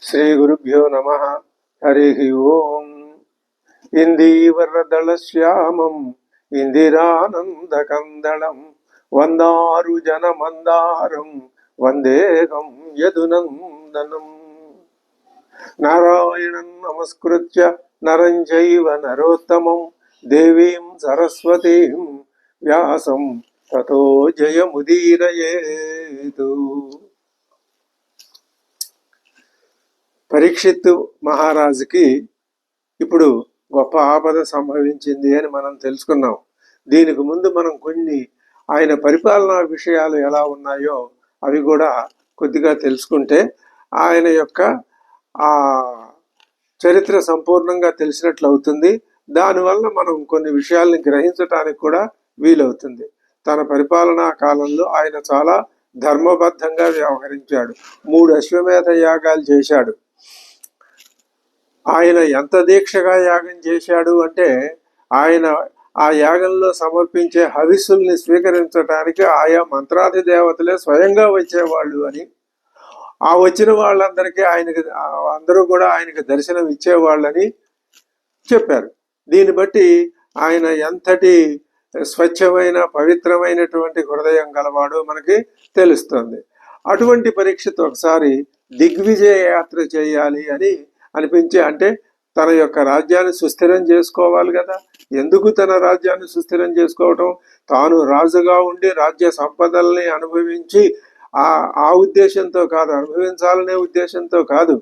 శ్రీగురుభ్యో నమ. హరి ఓం. ఇందీవరదళశ్యామం ఇందిరానందకందళం వందారు జనమందారం వందేహం యదునందనం. నారాయణం నమస్కృత్య నరం చైవ నరోత్తమం దేవీం సరస్వతీం వ్యాసం తతో జయముదీరయేతు. పరీక్షిత్తు మహారాజుకి ఇప్పుడు గొప్ప ఆపద సంభవించింది అని మనం తెలుసుకున్నాం. దీనికి ముందు మనం కొన్ని ఆయన పరిపాలనా విషయాలు ఎలా ఉన్నాయో అవి కూడా కొద్దిగా తెలుసుకుంటే ఆయన యొక్క ఆ చరిత్ర సంపూర్ణంగా తెలిసినట్లు అవుతుంది. దానివల్ల మనం కొన్ని విషయాల్ని గ్రహించటానికి కూడా వీలవుతుంది. తన పరిపాలనా కాలంలో ఆయన చాలా ధర్మబద్ధంగా వ్యవహరించాడు. 3 అశ్వమేధ యాగాలు చేశాడు. ఆయన ఎంత దీక్షగా యాగం చేశాడు అంటే ఆయన ఆ యాగంలో సమర్పించే హవిస్సుల్ని స్వీకరించడానికి ఆయా మంత్రాది దేవతలే స్వయంగా వచ్చేవాళ్ళు అని, ఆ వచ్చిన వాళ్ళందరికీ అందరూ కూడా ఆయనకి దర్శనం ఇచ్చేవాళ్ళని చెప్పారు. దీన్ని బట్టి ఆయన ఎంతటి స్వచ్ఛమైన పవిత్రమైనటువంటి హృదయం గలవాడు మనకి తెలుస్తుంది. అటువంటి పరీక్షతో ఒకసారి దిగ్విజయ యాత్ర చేయాలి అని అనిపించి, అంటే తన యొక్క రాజ్యాన్ని సుస్థిరం చేసుకోవాలి కదా. ఎందుకు తన రాజ్యాన్ని సుస్థిరం చేసుకోవటం? తాను రాజుగా ఉండి రాజ్య సంపదల్ని అనుభవించి ఆ ఉద్దేశంతో కాదు, అనుభవించాలనే ఉద్దేశంతో కాదు,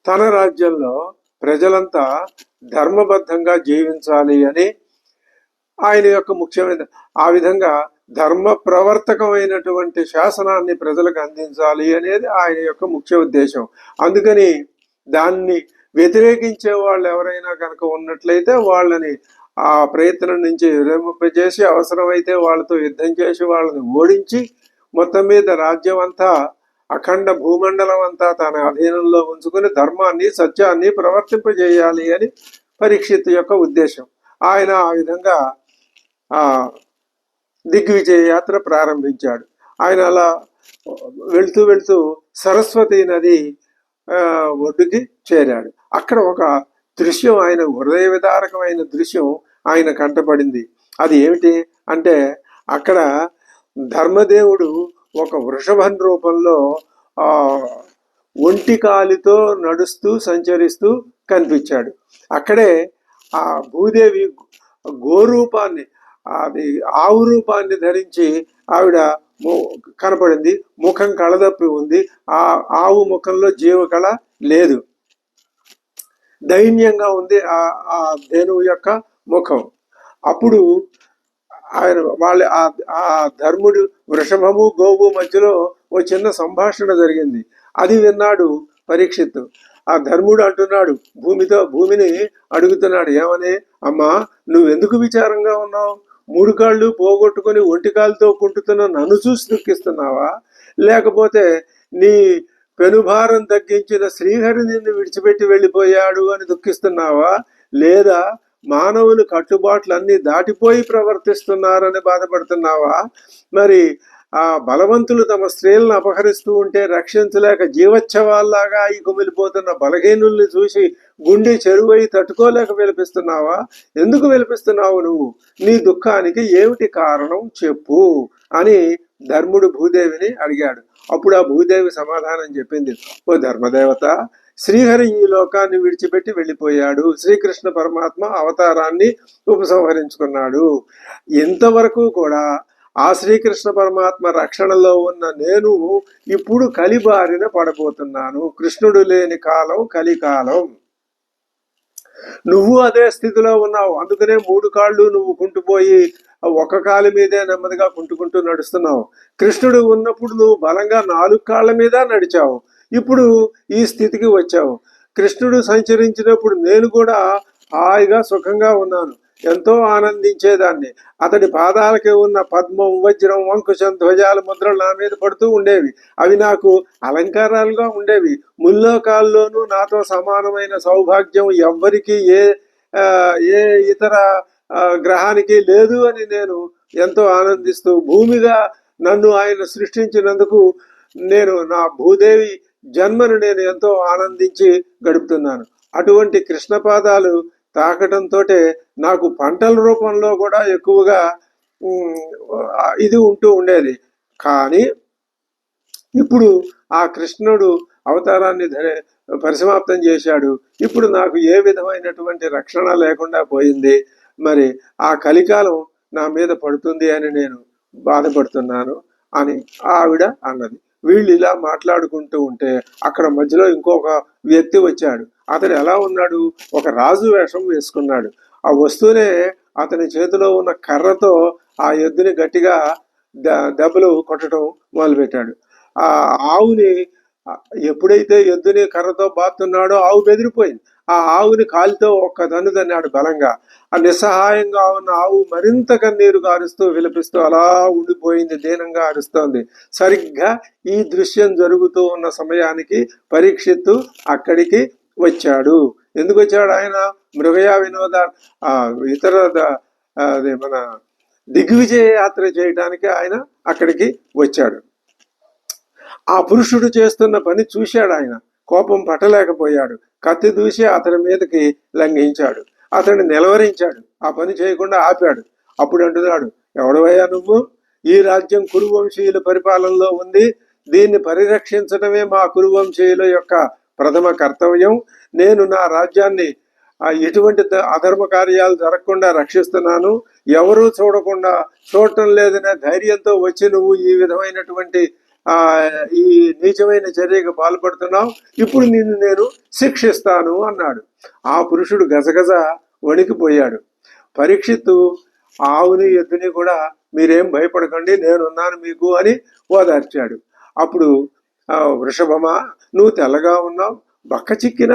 తన రాజ్యంలో ప్రజలంతా ధర్మబద్ధంగా జీవించాలి అని ఆయన యొక్క ముఖ్యమైన, ఆ విధంగా ధర్మ ప్రవర్తకమైనటువంటి శాసనాన్ని ప్రజలకు అందించాలి అనేది ఆయన యొక్క ముఖ్య ఉద్దేశం. అందుకని దాన్ని వ్యతిరేకించే వాళ్ళు ఎవరైనా కనుక ఉన్నట్లయితే వాళ్ళని ఆ ప్రయత్నం నుంచి విరమింపజేసి అవసరమైతే వాళ్ళతో యుద్ధం చేసి వాళ్ళని ఓడించి మొత్తం మీద రాజ్యం అంతా, అఖండ భూమండలం అంతా తన అధీనంలో ఉంచుకుని ధర్మాన్ని సత్యాన్ని ప్రవర్తింపజేయాలి అని పరీక్షిత్ యొక్క ఉద్దేశం. ఆయన ఆ విధంగా దిగ్విజయ యాత్ర ప్రారంభించాడు. ఆయన అలా వెళుతూ వెళుతూ సరస్వతి నది ఒడ్డుకి చేరాడు. అక్కడ ఒక దృశ్యం, ఆయన హృదయ విదారకమైన దృశ్యం ఆయన కంటపడింది. అది ఏమిటి అంటే, అక్కడ ధర్మదేవుడు ఒక వృషభం రూపంలో ఒంటి కాలితో నడుస్తూ సంచరిస్తూ కనిపించాడు. అక్కడే ఆ భూదేవి గోరూపాన్ని, అది ఆవు రూపాన్ని ధరించి ఆవిడ కనపడింది. ముఖం కళదప్పి ఉంది. ఆ ఆవు ముఖంలో జీవకళ లేదు, దైన్యంగా ఉంది ఆ ధేనువు యొక్క ముఖం. అప్పుడు ఆయన ఆ ధర్ముడు వృషభము గోవు మధ్యలో ఓ చిన్న సంభాషణ జరిగింది. అది విన్నాడు పరీక్షిత్తు. ఆ ధర్ముడు అంటున్నాడు, భూమిని అడుగుతున్నాడు, ఏమని, అమ్మా నువ్వెందుకు విచారంగా ఉన్నావు? 3 కాళ్ళు పోగొట్టుకుని ఒంటి కాలుతో కుంటుతున్న నన్ను చూసి దుఃఖిస్తున్నావా? లేకపోతే నీ పెనుభారం తగ్గించిన శ్రీహరి నిన్ను విడిచిపెట్టి వెళ్ళిపోయాడు అని దుఃఖిస్తున్నావా? లేదా మానవులు కట్టుబాట్లన్నీ దాటిపోయి ప్రవర్తిస్తున్నారని బాధపడుతున్నావా? మరి ఆ బలవంతులు తమ స్త్రీలను అపహరిస్తూ ఉంటే రక్షించలేక జీవోత్సవాల్లాగా ఈ కుమిలిపోతున్న బలహీనుల్ని చూసి గుండె చెరువై తట్టుకోలేక విలపిస్తున్నావా? ఎందుకు విలపిస్తున్నావు నువ్వు? నీ దుఃఖానికి ఏమిటి కారణం చెప్పు అని ధర్ముడు భూదేవిని అడిగాడు. అప్పుడు ఆ భూదేవి సమాధానం చెప్పింది, ఓ ధర్మదేవత, శ్రీహరి ఈ లోకాన్ని విడిచిపెట్టి వెళ్ళిపోయాడు. శ్రీకృష్ణ పరమాత్మ అవతారాన్ని ఉపసంహరించుకున్నాడు. ఇంతవరకు కూడా ఆ శ్రీకృష్ణ పరమాత్మ రక్షణలో ఉన్న నేను ఇప్పుడు కలిబారిన పడబోతున్నాను. కృష్ణుడు లేని కాలం కలికాలం. నువ్వు అదే స్థితిలో ఉన్నావు. అందుకనే 3 కాళ్ళు నువ్వు కుంటుపోయి ఒక కాలు మీదే నెమ్మదిగా కుంటుకుంటూ నడుస్తున్నావు. కృష్ణుడు ఉన్నప్పుడు నువ్వు బలంగా 4 కాళ్ళ మీద నడిచావు. ఇప్పుడు ఈ స్థితికి వచ్చావు. కృష్ణుడు సంచరించినప్పుడు నేను కూడా హాయిగా సుఖంగా ఉన్నాను, ఎంతో ఆనందించేదాన్ని. అతడి పాదాలకి ఉన్న పద్మం, వజ్రం, అంకుశం, ధ్వజాల ముద్రలు నా మీద పడుతూ ఉండేవి. అవి నాకు అలంకారాలుగా ఉండేవి. ముల్లోకాల్లోనూ నాతో సమానమైన సౌభాగ్యం ఎవ్వరికి ఏ ఇతర గ్రహానికి లేదు అని నేను ఎంతో ఆనందిస్తూ, భూమిగా నన్ను ఆయన సృష్టించినందుకు నేను నా భూదేవి జన్మను నేను ఎంతో ఆనందించి గడుపుతున్నాను. అటువంటి కృష్ణ పాదాలు తాకటంతో నాకు పంటల రూపంలో కూడా ఎక్కువగా ఇది ఉంటూ ఉండేది. కానీ ఇప్పుడు ఆ కృష్ణుడు అవతారాన్ని పరిసమాప్తం చేశాడు. ఇప్పుడు నాకు ఏ విధమైనటువంటి రక్షణ లేకుండా పోయింది. మరి ఆ కలికాలం నా మీద పడుతుంది అని నేను బాధపడుతున్నాను అని ఆవిడ అన్నది. వీళ్ళు ఇలా మాట్లాడుకుంటూ ఉంటే అక్కడ మధ్యలో ఇంకొక వ్యక్తి వచ్చాడు. అతడు ఎలా ఉన్నాడు? ఒక రాజు వేషం వేసుకున్నాడు. ఆ వస్తూనే అతని చేతిలో ఉన్న కర్రతో ఆ ఎద్దుని గట్టిగా దెబ్బలు కొట్టడం మొదలుపెట్టాడు. ఆ ఆవుని ఎప్పుడైతే ఎద్దుని కర్రతో బాతున్నాడో ఆవు బెదిరిపోయింది. ఆ ఆవుని కాలితో ఒక్క తన్నాడు బలంగా. ఆ నిస్సహాయంగా ఉన్న ఆవు మరింత కన్నీరు కారుస్తూ విలపిస్తూ అలా ఉండిపోయింది, దీనంగా అరుస్తోంది. సరిగ్గా ఈ దృశ్యం జరుగుతూ ఉన్న సమయానికి పరీక్షిత్తు అక్కడికి వచ్చాడు. ఎందుకు వచ్చాడు? ఆయన మృగయా వినోద ఇతర మన దిగ్విజయ యాత్ర చేయడానికి ఆయన అక్కడికి వచ్చాడు. ఆ పురుషుడు చేస్తున్న పని చూశాడు. ఆయన కోపం పట్టలేకపోయాడు. కత్తి దూసి అతని మీదకి లంఘించాడు. అతన్ని నిలవరించాడు. ఆ పని చేయకుండా ఆపాడు. అప్పుడు అంటున్నాడు, ఎవడవయ్యా నువ్వు? ఈ రాజ్యం కురువంశీయుల పరిపాలనలో ఉంది. దీన్ని పరిరక్షించడమే మా కురువంశీయుల యొక్క ప్రథమ కర్తవ్యం. నేను నా రాజ్యాన్ని ఎటువంటి అధర్మ కార్యాలు జరగకుండా రక్షిస్తున్నాను. ఎవరూ చూడటం లేదనే ధైర్యంతో వచ్చి నువ్వు ఈ విధమైనటువంటి ఈ నీచమైన చర్యకు పాల్పడుతున్నావు. ఇప్పుడు నిన్ను నేను శిక్షిస్తాను అన్నాడు. ఆ పురుషుడు గజగజ వణికిపోయాడు. పరీక్షిత్తు ఆవుని ఎద్దుని కూడా మీరేం భయపడకండి, నేనున్నాను మీకు అని ఓదార్చాడు. అప్పుడు వృషభమా, నువ్వు తెల్లగా ఉన్నావు, బక్క చిక్కిన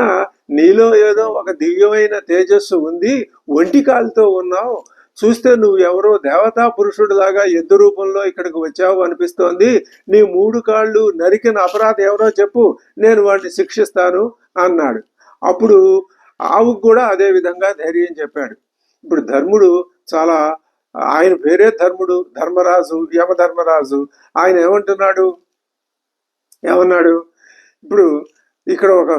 నీలో ఏదో ఒక దివ్యమైన తేజస్సు ఉంది, ఒంటికాలతో ఉన్నావు, చూస్తే నువ్వు ఎవరో దేవతా పురుషుడు లాగా ఎద్దు రూపంలో ఇక్కడికి వచ్చావు అనిపిస్తోంది. నీ 3 కాళ్ళు నరికిన అపరాధి ఎవరో చెప్పు, నేను వాడిని శిక్షిస్తాను అన్నాడు. అప్పుడు ఆవుకు కూడా అదే విధంగా ధైర్యం చెప్పాడు. ఇప్పుడు ధర్ముడు చాలా, ఆయన పేరే ధర్ముడు, ధర్మరాజు, యమధర్మరాజు. ఆయన ఏమన్నాడు? ఇప్పుడు ఇక్కడ ఒక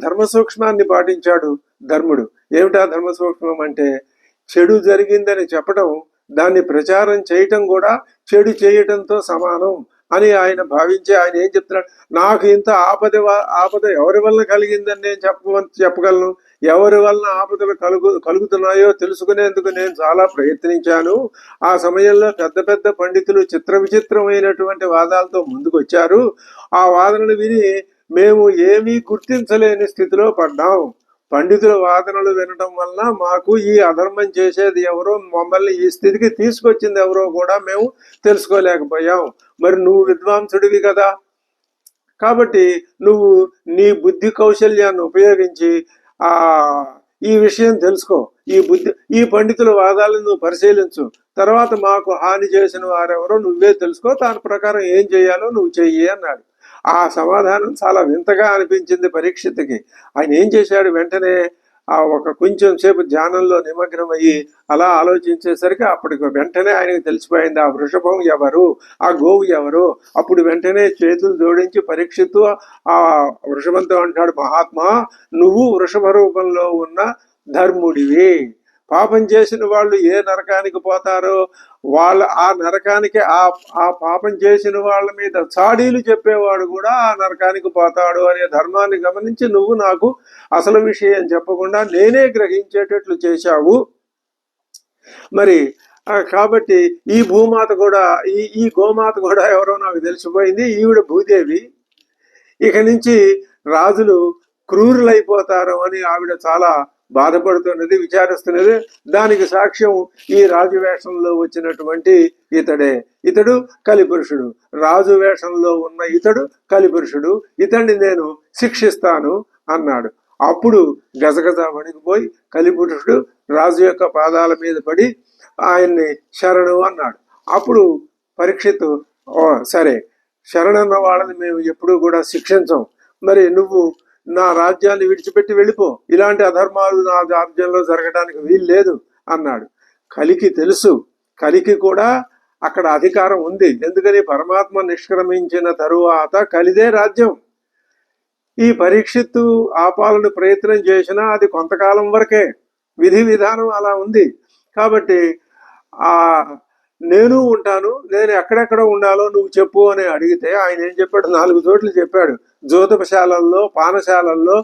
ధర్మ సూక్ష్మాన్ని పాటించాడు ధర్ముడు. ఏమిటా ధర్మ సూక్ష్మం అంటే, చెడు జరిగిందని చెప్పడం, దాన్ని ప్రచారం చేయటం కూడా చెడు చేయటంతో సమానం అని ఆయన భావించి ఆయన ఏం చెప్తున్నాడు? నాకు ఇంత ఆపద ఎవరి వల్ల కలిగిందని నేను చెప్పగలను. ఎవరి వలన ఆపదలు కలుగుతున్నాయో తెలుసుకునేందుకు నేను చాలా ప్రయత్నించాను. ఆ సమయంలో పెద్ద పెద్ద పండితులు విచిత్రమైనటువంటి వాదాలతో ముందుకు వచ్చారు. ఆ వాదనలు విని మేము ఏమీ గుర్తించలేని స్థితిలో పడ్డాం. పండితుల వాదనలు వినడం వలన మాకు ఈ అధర్మం చేసేది ఎవరో, మమ్మల్ని ఈ స్థితికి తీసుకొచ్చింది ఎవరో కూడా మేము తెలుసుకోలేకపోయాం. మరి నువ్వు విద్వాంసుడివి కదా, కాబట్టి నువ్వు నీ బుద్ధి కౌశల్యాన్ని ఉపయోగించి ఈ విషయం తెలుసుకో. ఈ పండితుల వాదాలను నువ్వు పరిశీలించు. తర్వాత మాకు హాని చేసిన వారెవరో నువ్వే తెలుసుకో, దాని ప్రకారం ఏం చేయాలో నువ్వు చెయ్యి అన్నాడు. ఆ సమాధానం చాలా వింతగా అనిపించింది పరీక్షిత్తుకి. ఆయన ఏం చేశాడు? వెంటనే ఒక కొంచెం సేపు ధ్యానంలో నిమగ్నమయ్యి అలా ఆలోచించేసరికి అప్పటికి వెంటనే ఆయనకు తెలిసిపోయింది ఆ వృషభం ఎవరు, ఆ గోవు ఎవరు. అప్పుడు వెంటనే చేతులు జోడించి పరీక్షిత్తు ఆ వృషభంతో అంటాడు, మహాత్మా, నువ్వు వృషభ రూపంలో ఉన్న ధర్ముడివి. పాపం చేసిన వాళ్ళు ఏ నరకానికి పోతారో ఆ నరకానికి ఆ పాపం చేసిన వాళ్ళ మీద చాడీలు చెప్పేవాడు కూడా ఆ నరకానికి పోతాడు అనే ధర్మాన్ని గమనించి నువ్వు నాకు అసలు విషయం చెప్పకుండా నేనే గ్రహించేటట్లు చేశావు. మరి కాబట్టి ఈ భూమాత కూడా ఈ గోమాత కూడా ఎవరో నాకు తెలిసిపోయింది. ఈవిడ భూదేవి. ఇక నుంచి రాజులు క్రూరులైపోతారు అని ఆవిడ చాలా బాధపడుతున్నది, విచారిస్తున్నది. దానికి సాక్ష్యం ఈ రాజు వేషంలో వచ్చినటువంటి ఇతడు కలిపురుషుడు. రాజు వేషంలో ఉన్న ఇతడు కలిపురుషుడు. ఇతన్ని నేను శిక్షిస్తాను అన్నాడు. అప్పుడు గజగజ వణికిపోయి కలిపురుషుడు రాజు యొక్క పాదాల మీద పడి ఆయన్ని శరణు అన్నాడు. అప్పుడు పరీక్షిత్తు, సరే, శరణన్న వాళ్ళని మేము ఎప్పుడూ కూడా శిక్షించం. మరి నువ్వు నా రాజ్యాన్ని విడిచిపెట్టి వెళ్ళిపో, ఇలాంటి అధర్మాలు నా రాజ్యంలో జరగడానికి వీలు లేదు అన్నాడు. కలికి తెలుసు, కలికి కూడా అక్కడ అధికారం ఉంది. ఎందుకని? పరమాత్మ నిష్క్రమించిన తరువాత కలిదే రాజ్యం. ఈ పరీక్షిత్తు ఆపాలని ప్రయత్నం చేసినా అది కొంతకాలం వరకే, విధి విధానం అలా ఉంది. కాబట్టి ఆ నేను ఉంటాను, నేను ఎక్కడెక్కడ ఉండాలో నువ్వు చెప్పు అని అడిగితే ఆయన ఏం చెప్పాడు? 4 చోట్ల చెప్పాడు. జ్యోతిపశాలల్లో, పానశాలల్లో,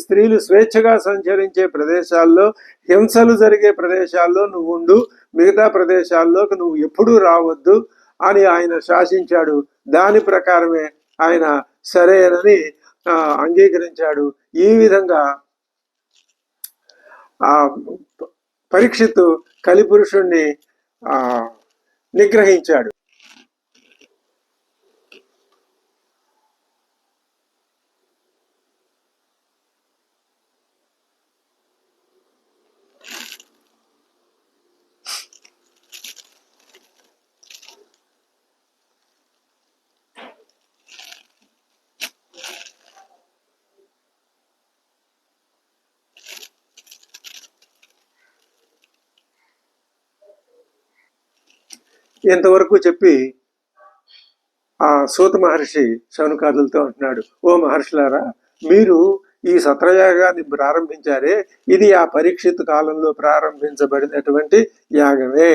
స్త్రీలు స్వేచ్ఛగా సంచరించే ప్రదేశాల్లో, హింసలు జరిగే ప్రదేశాల్లో నువ్వు ఉండు, మిగతా ప్రదేశాల్లోకి నువ్వు ఎప్పుడూ రావద్దు అని ఆయన శాసించాడు. దాని ప్రకారమే ఆయన సరేనని అంగీకరించాడు. ఈ విధంగా ఆ పరీక్షిత్తు కలిపురుషుణ్ణి నిగ్రహించాడు. ఇంతవరకు చెప్పి ఆ సూత మహర్షి శౌనకాదులతో అంటున్నాడు, ఓ మహర్షులారా, మీరు ఈ సత్రయాగాన్ని ప్రారంభించారే, ఇది ఆ పరీక్షిత్ కాలంలో ప్రారంభించబడినటువంటి యాగమే.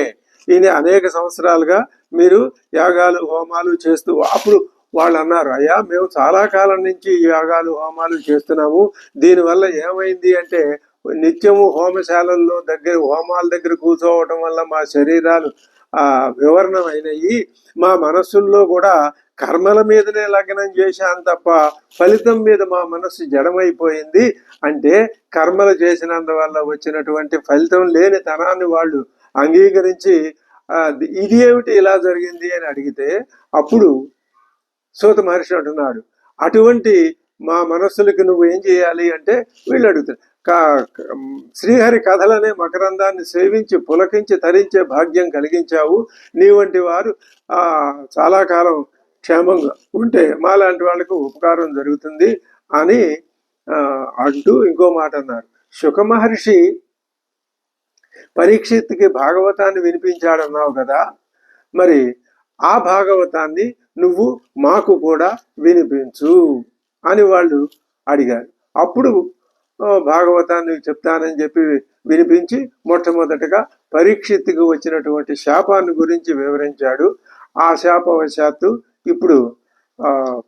ఇది అనేక సంవత్సరాలుగా మీరు యాగాలు హోమాలు చేస్తూ, అప్పుడు వాళ్ళు అన్నారు, అయ్యా మేము చాలా కాలం నుంచి యాగాలు హోమాలు చేస్తున్నాము, దీనివల్ల ఏమైంది అంటే నిత్యము హోమశాలల్లో హోమాల దగ్గర కూర్చోవటం వల్ల మా శరీరాలు వివరణమైనవి, మా మనస్సుల్లో కూడా కర్మల మీదనే లగ్నం చేశాను తప్ప ఫలితం మీద మా మనస్సు జడమైపోయింది. అంటే కర్మలు చేసినందువల్ల వచ్చినటువంటి ఫలితం లేని తనాన్ని వాళ్ళు అంగీకరించి ఇది ఏమిటి ఇలా జరిగింది అని అడిగితే, అప్పుడు సూత మహర్షి అంటున్నాడు, అటువంటి మా మనస్సులకి నువ్వు ఏం చేయాలి అంటే, వీళ్ళు అడుగుతారు, శ్రీహరి కథలనే మకరందాన్ని సేవించి పులకించి తరించే భాగ్యం కలిగించావు, నీ వంటి వారు చాలా కాలం క్షేమంగా ఉంటే మాలాంటి వాళ్ళకు ఉపకారం జరుగుతుంది అని అంటూ ఇంకో మాట అన్నారు. శుక మహర్షి పరీక్షిత్తుకి భాగవతాన్ని వినిపించాడన్నావు కదా, మరి ఆ భాగవతాన్ని నువ్వు మాకు కూడా వినిపించు అని వాళ్ళు అడిగారు. అప్పుడు భాగవతాన్ని చెప్తానని చెప్పి వినిపించి మొట్టమొదటగా పరీక్షిత్తుకు వచ్చినటువంటి శాపాన్ని గురించి వివరించాడు. ఆ శాపవశాత్తు ఇప్పుడు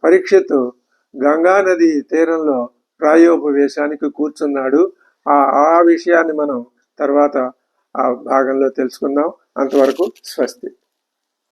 పరీక్షిత్తు గంగా నది తీరంలో ప్రాయోపవేశానికి కూర్చున్నాడు. ఆ విషయాన్ని మనం తర్వాత ఆ భాగంలో తెలుసుకుందాం. అంతవరకు స్వస్తి.